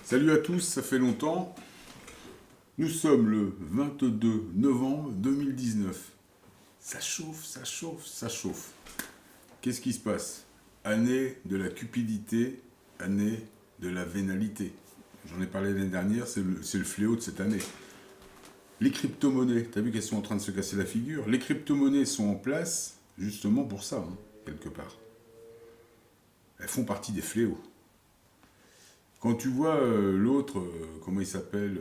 Salut à tous, ça fait longtemps. Nous sommes le 22 novembre 2019. Ça chauffe, ça chauffe, ça chauffe. Qu'est-ce qui se passe? Année de la cupidité, année de la vénalité. J'en ai parlé l'année dernière, c'est le fléau de cette année. Les crypto-monnaies, t'as vu qu'elles sont en train de se casser la figure? Les crypto-monnaies sont en place justement pour ça, hein, quelque part. Elles font partie des fléaux. Quand tu vois l'autre, comment il s'appelle,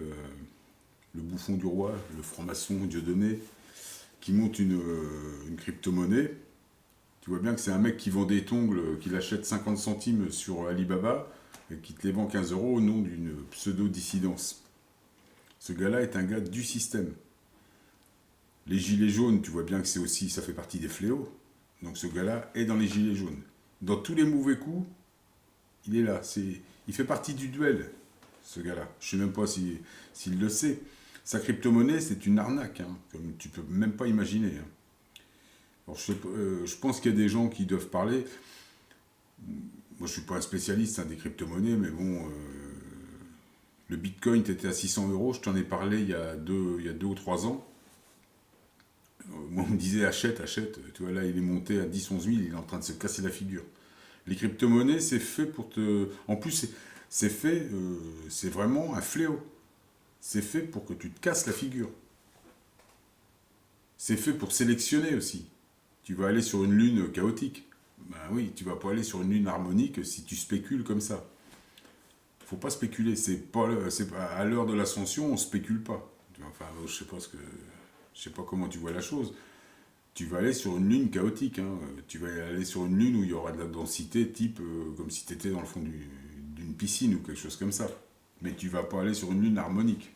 le bouffon du roi, le franc-maçon Dieudonné, qui monte une crypto-monnaie, tu vois bien que c'est un mec qui vend des tongles, qu'il achète 50 centimes sur Alibaba, et qui te les vend 15 euros au nom d'une pseudo-dissidence. Ce gars-là est un gars du système. Les gilets jaunes, tu vois bien que c'est aussi, ça fait partie des fléaux. Donc ce gars-là est dans les gilets jaunes. Dans tous les mauvais coups, il est là. Il fait partie du duel, ce gars-là. Je ne sais même pas s'il le sait. Sa crypto-monnaie, c'est une arnaque, hein, comme tu peux même pas imaginer. Hein. Alors, je pense qu'il y a des gens qui doivent parler. Moi, je suis pas un spécialiste, hein, des crypto-monnaies, mais bon, le Bitcoin était à 600 euros. Je t'en ai parlé il y a 2 ou 3 ans. Moi, on me disait achète, achète. Tu vois, là, il est monté à 10, 11 000. Il est en train de se casser la figure. Les crypto-monnaies, c'est fait pour te... En plus, c'est vraiment un fléau. C'est fait pour que tu te casses la figure. C'est fait pour sélectionner aussi. Tu vas aller sur une lune chaotique. Ben oui, tu vas pas aller sur une lune harmonique si tu spécules comme ça. Faut pas spéculer. À l'heure de l'ascension, on spécule pas. Enfin, je sais pas comment tu vois la chose. Tu vas aller sur une lune chaotique. Hein. Tu vas aller sur une lune où il y aura de la densité, type comme si tu étais dans le fond d'une piscine ou quelque chose comme ça. Mais tu vas pas aller sur une lune harmonique.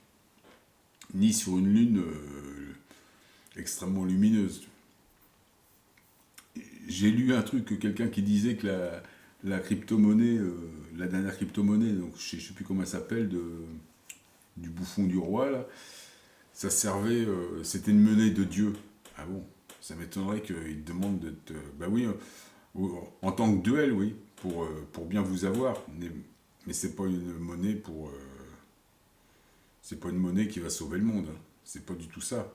Ni sur une lune extrêmement lumineuse. J'ai lu un truc, quelqu'un qui disait que la crypto-monnaie, la dernière crypto-monnaie, donc je sais plus comment elle s'appelle, du bouffon du roi, là, ça servait, c'était une monnaie de Dieu. Ah bon? Ça m'étonnerait qu'il te demande de te... Bah oui, en tant que duel, oui, pour bien vous avoir. Mais c'est pas une monnaie c'est pas une monnaie qui va sauver le monde. Hein. C'est pas du tout ça.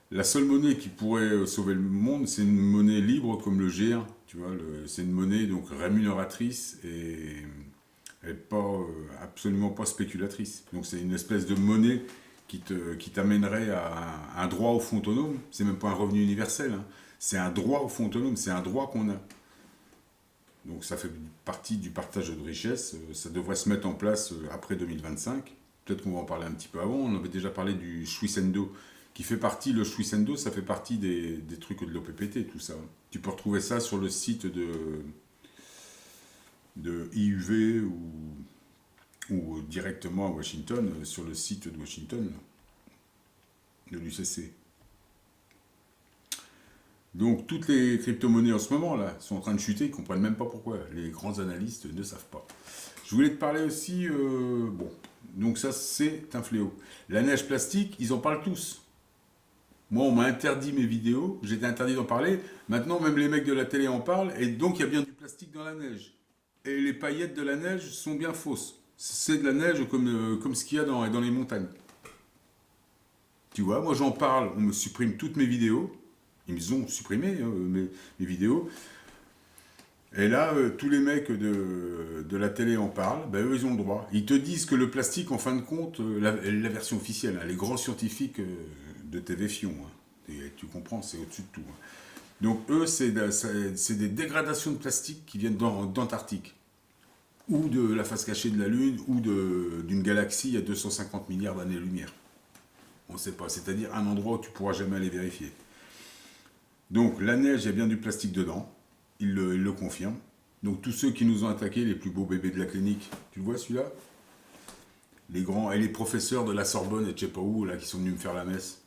La seule monnaie qui pourrait sauver le monde, c'est une monnaie libre comme le G1. Tu vois, c'est une monnaie donc rémunératrice et pas, absolument pas spéculatrice. Donc c'est une espèce de monnaie qui t'amènerait à un droit au fonds autonome. C'est même pas un revenu universel. Hein. C'est un droit au fonds autonome. C'est un droit qu'on a. Donc ça fait partie du partage de richesse. Ça devrait se mettre en place après 2025. Peut-être qu'on va en parler un petit peu avant. On avait déjà parlé du Shuisendo, qui fait partie, le Shuisendo, ça fait partie des trucs de l'OPPT, tout ça. Tu peux retrouver ça sur le site de IUV ou directement à Washington, sur le site de Washington, de l'UCC. Donc toutes les crypto-monnaies en ce moment là sont en train de chuter, ils ne comprennent même pas pourquoi. Les grands analystes ne savent pas. Je voulais te parler aussi, bon, donc ça c'est un fléau. La neige plastique, ils en parlent tous. Moi on m'a interdit mes vidéos, j'étais interdit d'en parler, maintenant même les mecs de la télé en parlent, et donc il y a bien du plastique dans la neige. Et les paillettes de la neige sont bien fausses. C'est de la neige comme ce qu'il y a dans les montagnes. Tu vois, moi j'en parle, on me supprime toutes mes vidéos. Ils me ont supprimé mes vidéos. Et là, tous les mecs de la télé en parlent, ben, eux ils ont le droit. Ils te disent que le plastique, en fin de compte, la version officielle, hein, les grands scientifiques de TV Fion, hein, et tu comprends, c'est au-dessus de tout. Hein. Donc eux, c'est des dégradations de plastique qui viennent d'Antarctique, ou de la face cachée de la Lune, ou d'une galaxie à 250 milliards d'années-lumière. On ne sait pas, c'est-à-dire un endroit où tu ne pourras jamais aller vérifier. Donc la neige, il y a bien du plastique dedans, il le confirme. Donc tous ceux qui nous ont attaqués, les plus beaux bébés de la clinique, tu le vois celui-là? Les grands, et les professeurs de la Sorbonne et de je sais pas où, là, qui sont venus me faire la messe.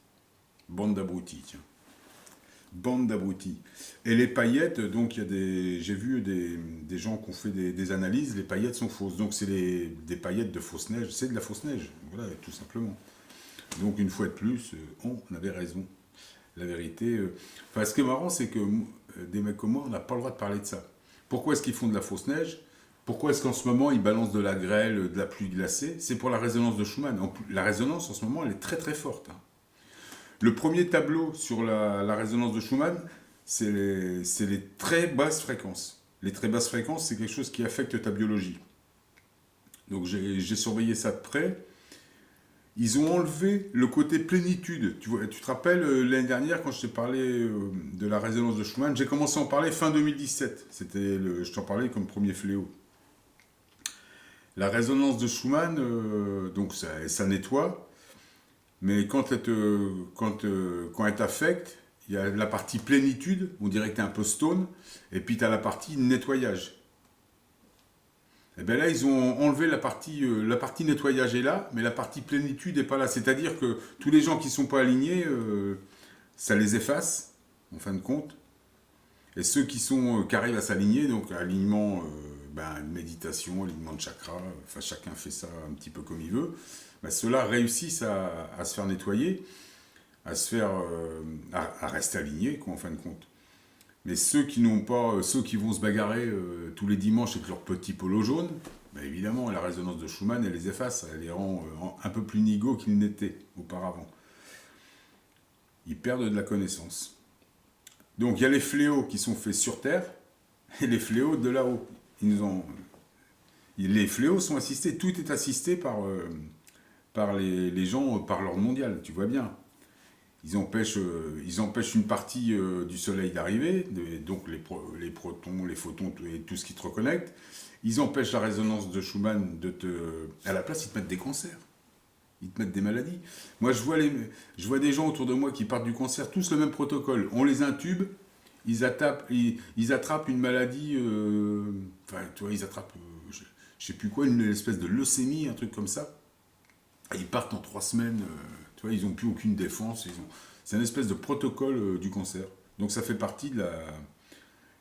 Bande d'abrutis, tiens. Bande d'abrutis. Et les paillettes, donc j'ai vu des gens qui ont fait des analyses, les paillettes sont fausses. Donc c'est des paillettes de fausse neige, c'est de la fausse neige, voilà, tout simplement. Donc une fois de plus, on avait raison. La vérité. Enfin, ce qui est marrant, c'est que des mecs comme moi, on n'a pas le droit de parler de ça. Pourquoi est-ce qu'ils font de la fausse neige? Pourquoi est-ce qu'en ce moment, ils balancent de la grêle, de la pluie glacée? C'est pour la résonance de Schumann. La résonance, en ce moment, elle est très très forte. Hein. Le premier tableau sur la résonance de Schumann, c'est les très basses fréquences. Les très basses fréquences, c'est quelque chose qui affecte ta biologie. Donc j'ai surveillé ça de près. Ils ont enlevé le côté plénitude. Tu te rappelles l'année dernière, quand je t'ai parlé de la résonance de Schumann, j'ai commencé à en parler fin 2017. Je t'en parlais comme premier fléau. La résonance de Schumann, donc ça nettoie, mais quand elle t'affecte, il y a la partie plénitude, on dirait que tu es un peu stone, et puis tu as la partie nettoyage. Et bien là, ils ont enlevé la partie nettoyage est là, mais la partie plénitude n'est pas là. C'est-à-dire que tous les gens qui ne sont pas alignés, ça les efface, en fin de compte. Et ceux qui arrivent à s'aligner, donc alignement, méditation, alignement de chakra, enfin chacun fait ça un petit peu comme il veut, ceux-là réussissent à se faire nettoyer, à rester alignés, quoi, en fin de compte. Mais ceux qui vont se bagarrer tous les dimanches avec leur petit polo jaune, évidemment, la résonance de Schumann, elle les efface, elle les rend un peu plus nigauds qu'ils n'étaient auparavant. Ils perdent de la connaissance. Donc il y a les fléaux qui sont faits sur Terre et les fléaux de là-haut. Les fléaux sont assistés, tout est assisté par les gens, par l'ordre mondial, tu vois bien. Ils empêchent une partie du Soleil d'arriver, donc les protons, les photons et tout ce qui te reconnecte. Ils empêchent la résonance de Schumann à la place, ils te mettent des cancers. Ils te mettent des maladies. Moi, je vois des gens autour de moi qui partent du cancer, tous le même protocole. On les intube, ils attrapent une maladie, ils attrapent, je sais plus quoi, une espèce de leucémie, un truc comme ça. Et ils partent en 3 semaines. Ils n'ont plus aucune défense. C'est une espèce de protocole du cancer. Donc ça fait partie de la...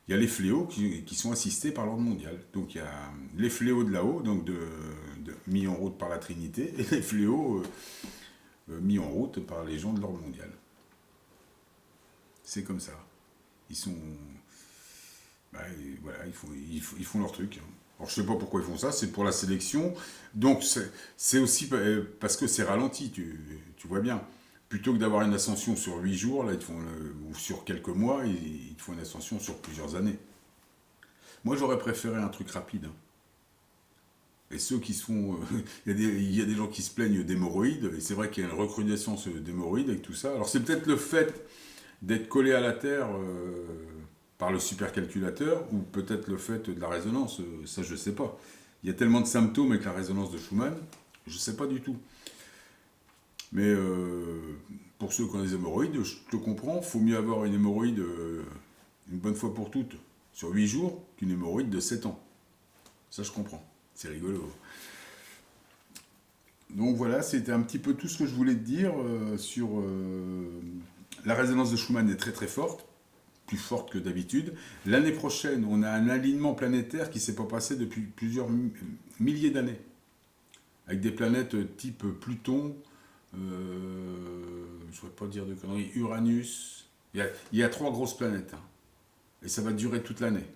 Il y a les fléaux qui sont assistés par l'ordre mondial. Donc il y a les fléaux de là-haut, donc mis en route par la Trinité, et les fléaux mis en route par les gens de l'ordre mondial. C'est comme ça. Ils sont... voilà, ils font leur truc. Alors je sais pas pourquoi ils font ça, c'est pour la sélection. Donc c'est aussi parce que c'est ralenti, tu vois bien. Plutôt que d'avoir une ascension sur 8 jours, là, ou sur quelques mois, ils te font une ascension sur plusieurs années. Moi j'aurais préféré un truc rapide. Hein. Et ceux qui sont... il y a des gens qui se plaignent d'hémorroïdes, et c'est vrai qu'il y a une recrudescence d'hémorroïdes avec tout ça. Alors c'est peut-être le fait d'être collé à la Terre... par le supercalculateur, ou peut-être le fait de la résonance, ça je ne sais pas. Il y a tellement de symptômes avec la résonance de Schumann, je ne sais pas du tout. Mais pour ceux qui ont des hémorroïdes, je te comprends, il faut mieux avoir une hémorroïde une bonne fois pour toutes sur 8 jours qu'une hémorroïde de 7 ans. Ça je comprends, c'est rigolo. Donc voilà, c'était un petit peu tout ce que je voulais te dire sur... la résonance de Schumann est très très forte, plus forte que d'habitude. L'année prochaine, on a un alignement planétaire qui ne s'est pas passé depuis plusieurs milliers d'années. Avec des planètes type Pluton, je ne voudrais pas dire de conneries, Uranus. Il y a 3 grosses planètes. Hein. Et ça va durer toute l'année.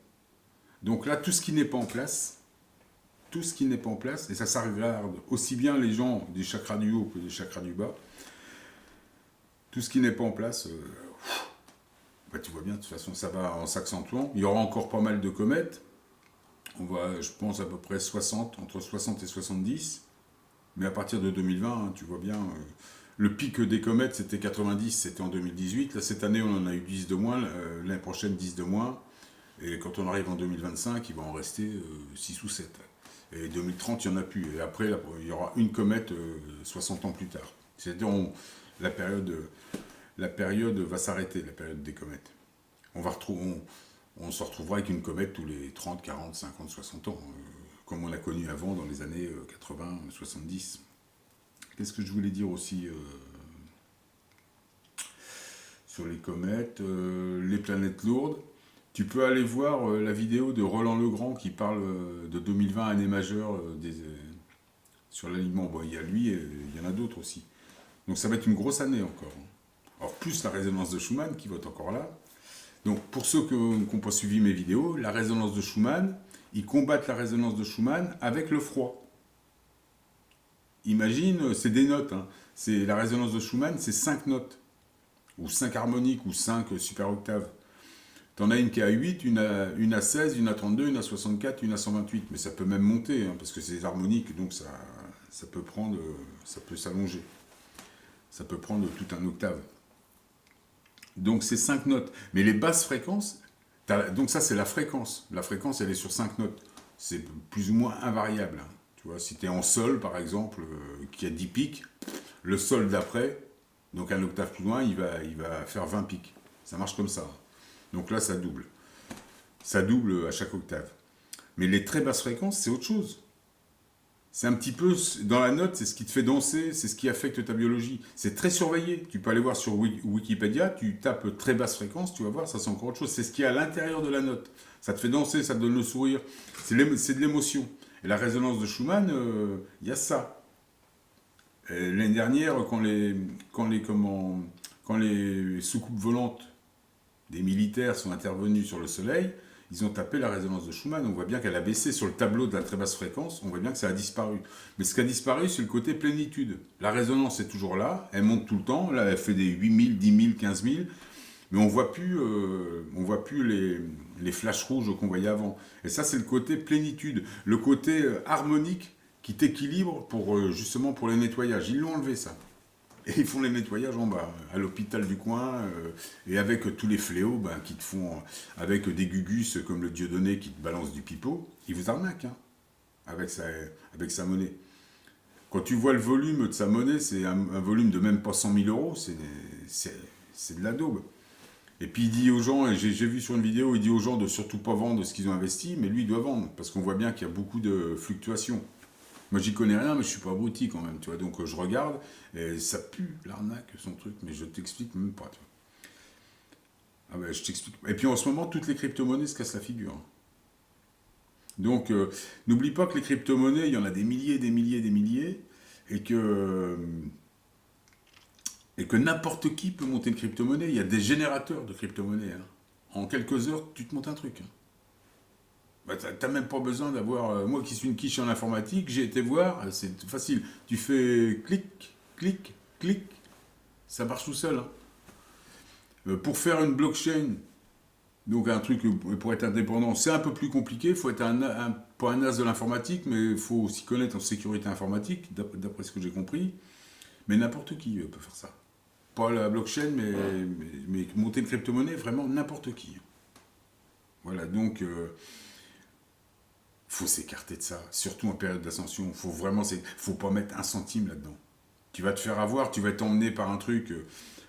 Donc là, tout ce qui n'est pas en place, et ça regarde aussi bien les gens des chakras du haut que des chakras du bas, tout ce qui n'est pas en place... tu vois bien, de toute façon, ça va en s'accentuant. Il y aura encore pas mal de comètes. On va, je pense, à peu près entre 60 et 70. Mais à partir de 2020, hein, tu vois bien, le pic des comètes, c'était 90, c'était en 2018. Là, cette année, on en a eu 10 de moins. L'année prochaine, 10 de moins. Et quand on arrive en 2025, il va en rester 6 ou 7. Et 2030, il n'y en a plus. Et après, là, il y aura une comète 60 ans plus tard. C'est-à-dire, la période va s'arrêter, la période des comètes. On se retrouvera avec une comète tous les 30, 40, 50, 60 ans, comme on a connu avant dans les années 80, 70. Qu'est-ce que je voulais dire aussi sur les comètes, les planètes lourdes? Tu peux aller voir la vidéo de Roland Legrand qui parle de 2020, année majeure, sur l'alignement. Bon, il y a lui et il y en a d'autres aussi. Donc ça va être une grosse année encore. Alors plus la résonance de Schumann qui va être encore là. Donc pour ceux qui n'ont pas suivi mes vidéos, la résonance de Schumann, ils combattent la résonance de Schumann avec le froid. Imagine, c'est des notes, hein. C'est la résonance de Schumann, c'est 5 notes, ou 5 harmoniques, ou 5 super octaves. T'en as une qui est à 8, une à 16, une à 32, une à 64, une à 128. Mais ça peut même monter, hein, parce que c'est des harmoniques, donc ça peut prendre, ça peut s'allonger. Ça peut prendre tout un octave. Donc c'est 5 notes. Mais les basses fréquences, donc ça c'est la fréquence. La fréquence, elle est sur 5 notes. C'est plus ou moins invariable, hein. Tu vois, si tu es en sol, par exemple, qui a 10 pics, le sol d'après, donc un octave plus loin, il va faire 20 pics. Ça marche comme ça. Donc là, ça double. Ça double à chaque octave. Mais les très basses fréquences, c'est autre chose. C'est un petit peu, dans la note, c'est ce qui te fait danser, c'est ce qui affecte ta biologie. C'est très surveillé. Tu peux aller voir sur Wikipédia, tu tapes très basse fréquence, tu vas voir, ça c'est encore autre chose. C'est ce qui est à l'intérieur de la note. Ça te fait danser, ça te donne le sourire. C'est de l'émotion. Et la résonance de Schumann, il y a ça. L'année dernière, quand les soucoupes volantes des militaires sont intervenus sur le Soleil, ils ont tapé la résonance de Schumann. On voit bien qu'elle a baissé sur le tableau de la très basse fréquence. On voit bien que ça a disparu. Mais ce qui a disparu, c'est le côté plénitude. La résonance est toujours là. Elle monte tout le temps. Là, elle fait des 8000, 10 000, 15 000. Mais on voit plus les flashs rouges qu'on voyait avant. Et ça, c'est le côté plénitude. Le côté harmonique qui t'équilibre justement pour les nettoyages. Ils l'ont enlevé, ça. Et ils font les nettoyages en bas, à l'hôpital du coin, et avec tous les fléaux qui te font, avec des gugus comme le Dieudonné qui te balance du pipeau, ils vous arnaquent, hein, avec sa monnaie. Quand tu vois le volume de sa monnaie, c'est un volume de même pas 100 000 euros, c'est de la daube. Et puis il dit aux gens, et j'ai vu sur une vidéo, il dit aux gens de surtout pas vendre ce qu'ils ont investi, mais lui il doit vendre, parce qu'on voit bien qu'il y a beaucoup de fluctuations. Moi, j'y connais rien, mais je suis pas abruti quand même, tu vois. Donc, je regarde, et ça pue l'arnaque, son truc, mais je t'explique même pas, tu vois. Ah ben, je t'explique. Et puis, en ce moment, toutes les crypto-monnaies se cassent la figure, hein. Donc, n'oublie pas que les crypto-monnaies, il y en a des milliers, des milliers, des milliers, et que n'importe qui peut monter une crypto-monnaie. Il y a des générateurs de crypto-monnaies, hein. En quelques heures, tu te montes un truc, hein. Bah, t'as même pas besoin d'avoir... moi qui suis une quiche en informatique, j'ai été voir, c'est facile. Tu fais clic, clic, clic, ça marche tout seul, hein. Pour faire une blockchain, donc un truc pour être indépendant, c'est un peu plus compliqué. Il faut être pas un as de l'informatique, mais il faut aussi connaître en sécurité informatique, d'après ce que j'ai compris. Mais n'importe qui peut faire ça. Pas la blockchain, mais monter une crypto-monnaie, vraiment n'importe qui. Voilà, donc... faut s'écarter de ça, surtout en période d'ascension. Faut pas mettre un centime là-dedans. Tu vas te faire avoir, tu vas être emmené par un truc.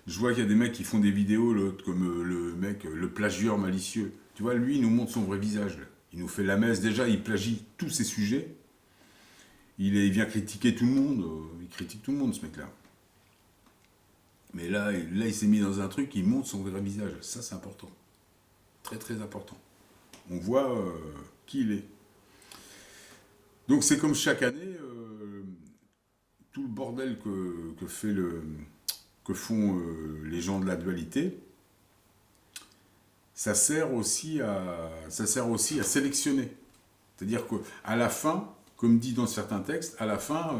Je vois qu'il y a des mecs qui font des vidéos, comme le mec, le plagieur malicieux. Tu vois, lui, il nous montre son vrai visage, là. Il nous fait la messe. Déjà, il plagie tous ses sujets. Il vient critiquer tout le monde. Il critique tout le monde, ce mec-là. Mais là, il s'est mis dans un truc, il montre son vrai visage. Ça, c'est important. Très, très important. On voit qui il est. Donc c'est comme chaque année, tout le bordel que font les gens de la dualité, ça sert aussi à sélectionner. C'est-à-dire qu'à la fin, comme dit dans certains textes, à la fin,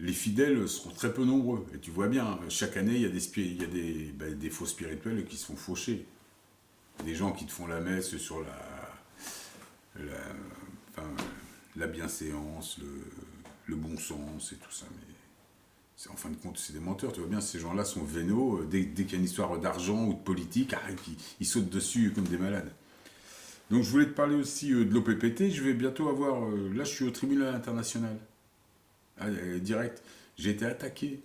les fidèles seront très peu nombreux. Et tu vois bien, chaque année, il y a des faux spirituels qui se font faucher. Des gens qui te font la messe sur la bienséance, le bon sens et tout ça. Mais en fin de compte, c'est des menteurs. Tu vois bien, ces gens-là sont vénaux. Dès qu'il y a une histoire d'argent ou de politique, ils sautent dessus comme des malades. Donc je voulais te parler aussi de l'OPPT. Je vais bientôt avoir... là, je suis au tribunal international. Direct. J'ai été attaqué.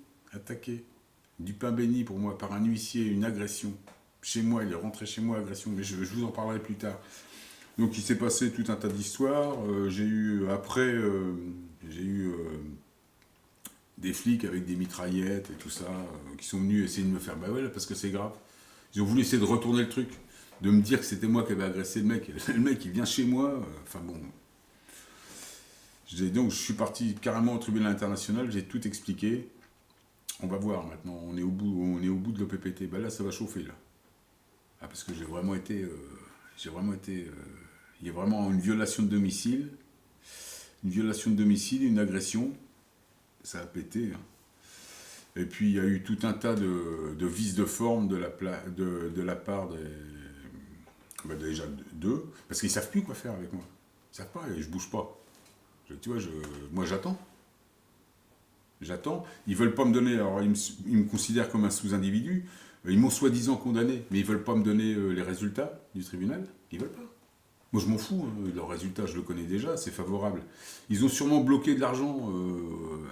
Du pain béni pour moi par un huissier, une agression. Chez moi, il est rentré chez moi, agression. Mais je vous en parlerai plus tard. Donc il s'est passé tout un tas d'histoires. J'ai eu des flics avec des mitraillettes et tout ça, qui sont venus essayer de me faire, bah ouais, parce que c'est grave. Ils ont voulu essayer de retourner le truc, de me dire que c'était moi qui avais agressé le mec. Le mec, il vient chez moi, enfin bon. Donc je suis parti carrément au tribunal international, j'ai tout expliqué. On va voir maintenant, on est au bout de l'OPPT. Bah là, ça va chauffer là. Ah, parce que j'ai vraiment été Il y a vraiment une violation de domicile. Une agression. Ça a pété. Hein. Et puis il y a eu tout un tas de vices de forme de la part des... déjà d'eux. Parce qu'ils ne savent plus quoi faire avec moi. Ils ne savent pas et je bouge pas. Tu vois, moi j'attends. J'attends. Ils veulent pas me donner. Alors ils me considèrent comme un sous-individu. Ils m'ont soi-disant condamné, mais ils veulent pas me donner les résultats du tribunal. Ils veulent pas. Moi je m'en fous. Hein. Leur résultat, je le connais déjà. C'est favorable. Ils ont sûrement bloqué de l'argent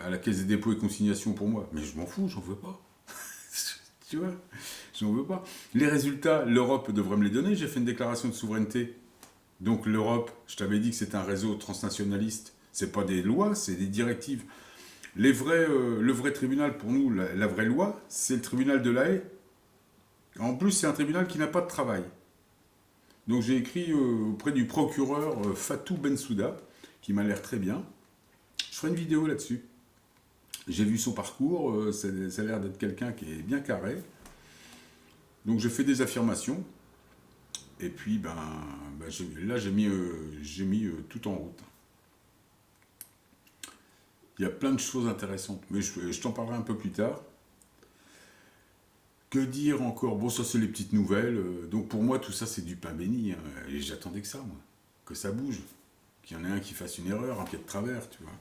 à la Caisse des dépôts et consignations pour moi, mais je m'en fous. J'en veux pas. Tu vois, j'en veux pas. Les résultats, l'Europe devrait me les donner. J'ai fait une déclaration de souveraineté. Donc l'Europe, je t'avais dit que c'est un réseau transnationaliste. C'est pas des lois, c'est des directives. Le vrai tribunal, pour nous, la vraie loi, c'est le tribunal de La Haye. En plus, c'est un tribunal qui n'a pas de travail. Donc j'ai écrit auprès du procureur Fatou Bensouda, qui m'a l'air très bien. Je ferai une vidéo là-dessus. J'ai vu son parcours, ça a l'air d'être quelqu'un qui est bien carré. Donc j'ai fait des affirmations. Et puis, là, j'ai mis tout en route. Il y a plein de choses intéressantes, mais je t'en parlerai un peu plus tard. Que dire encore? Bon, ça, c'est les petites nouvelles. Donc, pour moi, tout ça, c'est du pain béni. Hein, et j'attendais que ça, moi. Que ça bouge. Qu'il y en ait un qui fasse une erreur, un pied de travers, tu vois.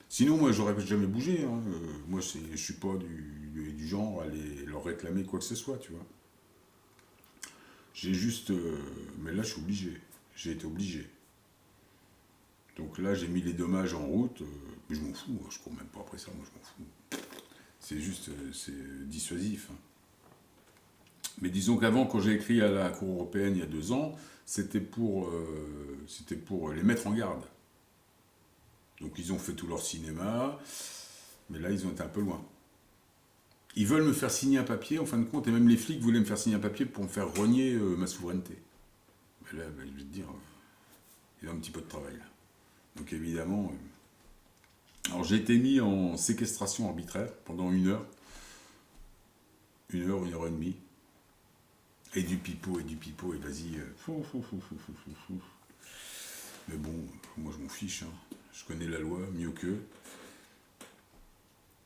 Sinon, moi, j'aurais jamais bougé. Hein. Moi, je suis pas du genre à leur réclamer quoi que ce soit, tu vois. J'ai juste... mais là, je suis obligé. J'ai été obligé. Donc là, j'ai mis les dommages en route. Mais je m'en fous. Je cours même pas après ça. Moi, je m'en fous. C'est juste... c'est dissuasif. Hein. Mais disons qu'avant, quand j'ai écrit à la Cour européenne il y a 2 ans, c'était pour les mettre en garde. Donc ils ont fait tout leur cinéma. Mais là, ils ont été un peu loin. Ils veulent me faire signer un papier, en fin de compte, et même les flics voulaient me faire signer un papier pour me faire renier ma souveraineté. Mais là, je vais te dire, il y a un petit peu de travail là. Donc évidemment... alors j'ai été mis en séquestration arbitraire pendant 1 heure. 1 heure et demie. Et du pipeau, et vas-y... Mais bon, moi je m'en fiche, hein. Je connais la loi mieux qu'eux.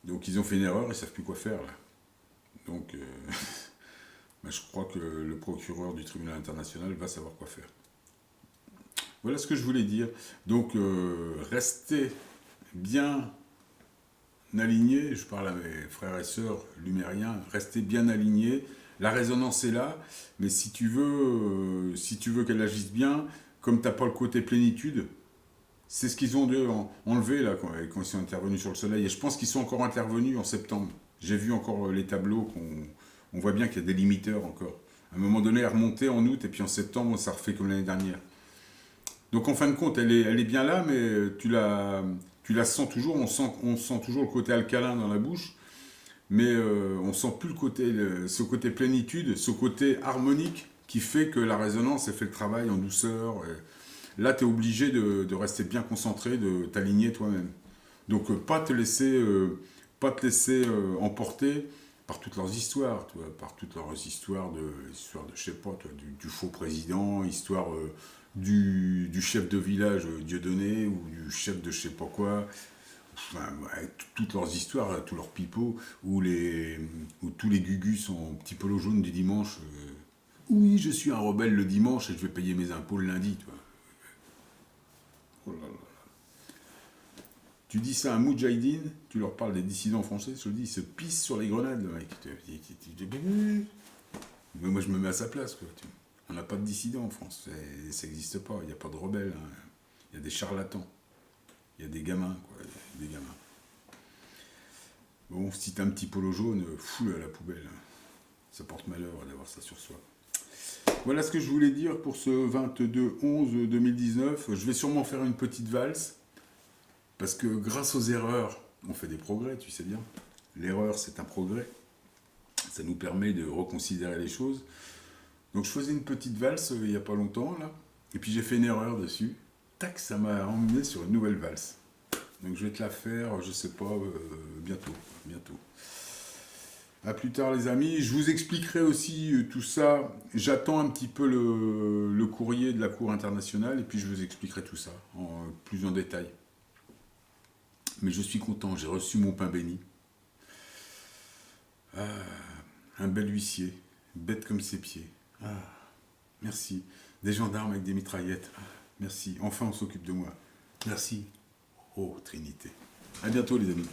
Donc ils ont fait une erreur, ils ne savent plus quoi faire là. Donc je crois que le procureur du tribunal international va savoir quoi faire. Voilà ce que je voulais dire. Donc restez bien alignés, je parle à mes frères et sœurs lumériens, restez bien alignés. La résonance est là, mais si tu veux qu'elle agisse bien, comme tu n'as pas le côté plénitude, c'est ce qu'ils ont dû enlever là, quand ils sont intervenus sur le soleil. Et je pense qu'ils sont encore intervenus en septembre. J'ai vu encore les tableaux, on voit bien qu'il y a des limiteurs encore. À un moment donné, elle est remontée en août, et puis en septembre, ça refait comme l'année dernière. Donc en fin de compte, elle est bien là, mais tu la sens toujours, on sent toujours le côté alcalin dans la bouche, mais on sent plus ce côté plénitude, ce côté harmonique qui fait que la résonance, elle fait le travail en douceur. Là, tu es obligé de rester bien concentré, de t'aligner toi-même. Donc, pas te laisser emporter par toutes leurs histoires, tu vois, par toutes leurs histoires de je sais pas, toi, du faux président, histoire du chef de village Dieudonné, ou du chef de je sais pas quoi. Enfin, ouais, toutes leurs histoires, tous leurs pipeaux, où tous les gugus sont en petit polo jaune du dimanche. Oui, je suis un rebelle le dimanche et je vais payer mes impôts le lundi, tu vois. Oh là là. Tu dis ça à un Moudjahidine, tu leur parles des dissidents français, je te le dis, ils se pissent sur les grenades, le mec. Mais moi, je me mets à sa place, quoi. On n'a pas de dissidents en France, ça n'existe pas, il n'y a pas de rebelles, hein. Il y a des charlatans, il y a des gamins, quoi. Des gamins. Bon, si t'as un petit polo jaune, fous-le à la poubelle. Hein. Ça porte malheur d'avoir ça sur soi. Voilà ce que je voulais dire pour ce 22-11-2019. Je vais sûrement faire une petite valse. Parce que grâce aux erreurs, on fait des progrès, tu sais bien. L'erreur, c'est un progrès. Ça nous permet de reconsidérer les choses. Donc je faisais une petite valse il n'y a pas longtemps, là. Et puis j'ai fait une erreur dessus. Tac, ça m'a emmené sur une nouvelle valse. Donc je vais te la faire, je sais pas, bientôt. À plus tard les amis. Je vous expliquerai aussi tout ça. J'attends un petit peu le courrier de la Cour internationale et puis je vous expliquerai tout ça plus en détail. Mais je suis content, j'ai reçu mon pain béni. Ah, un bel huissier, bête comme ses pieds. Ah, merci. Des gendarmes avec des mitraillettes. Ah, merci. Enfin on s'occupe de moi. Merci. Oh Trinité. À bientôt les amis.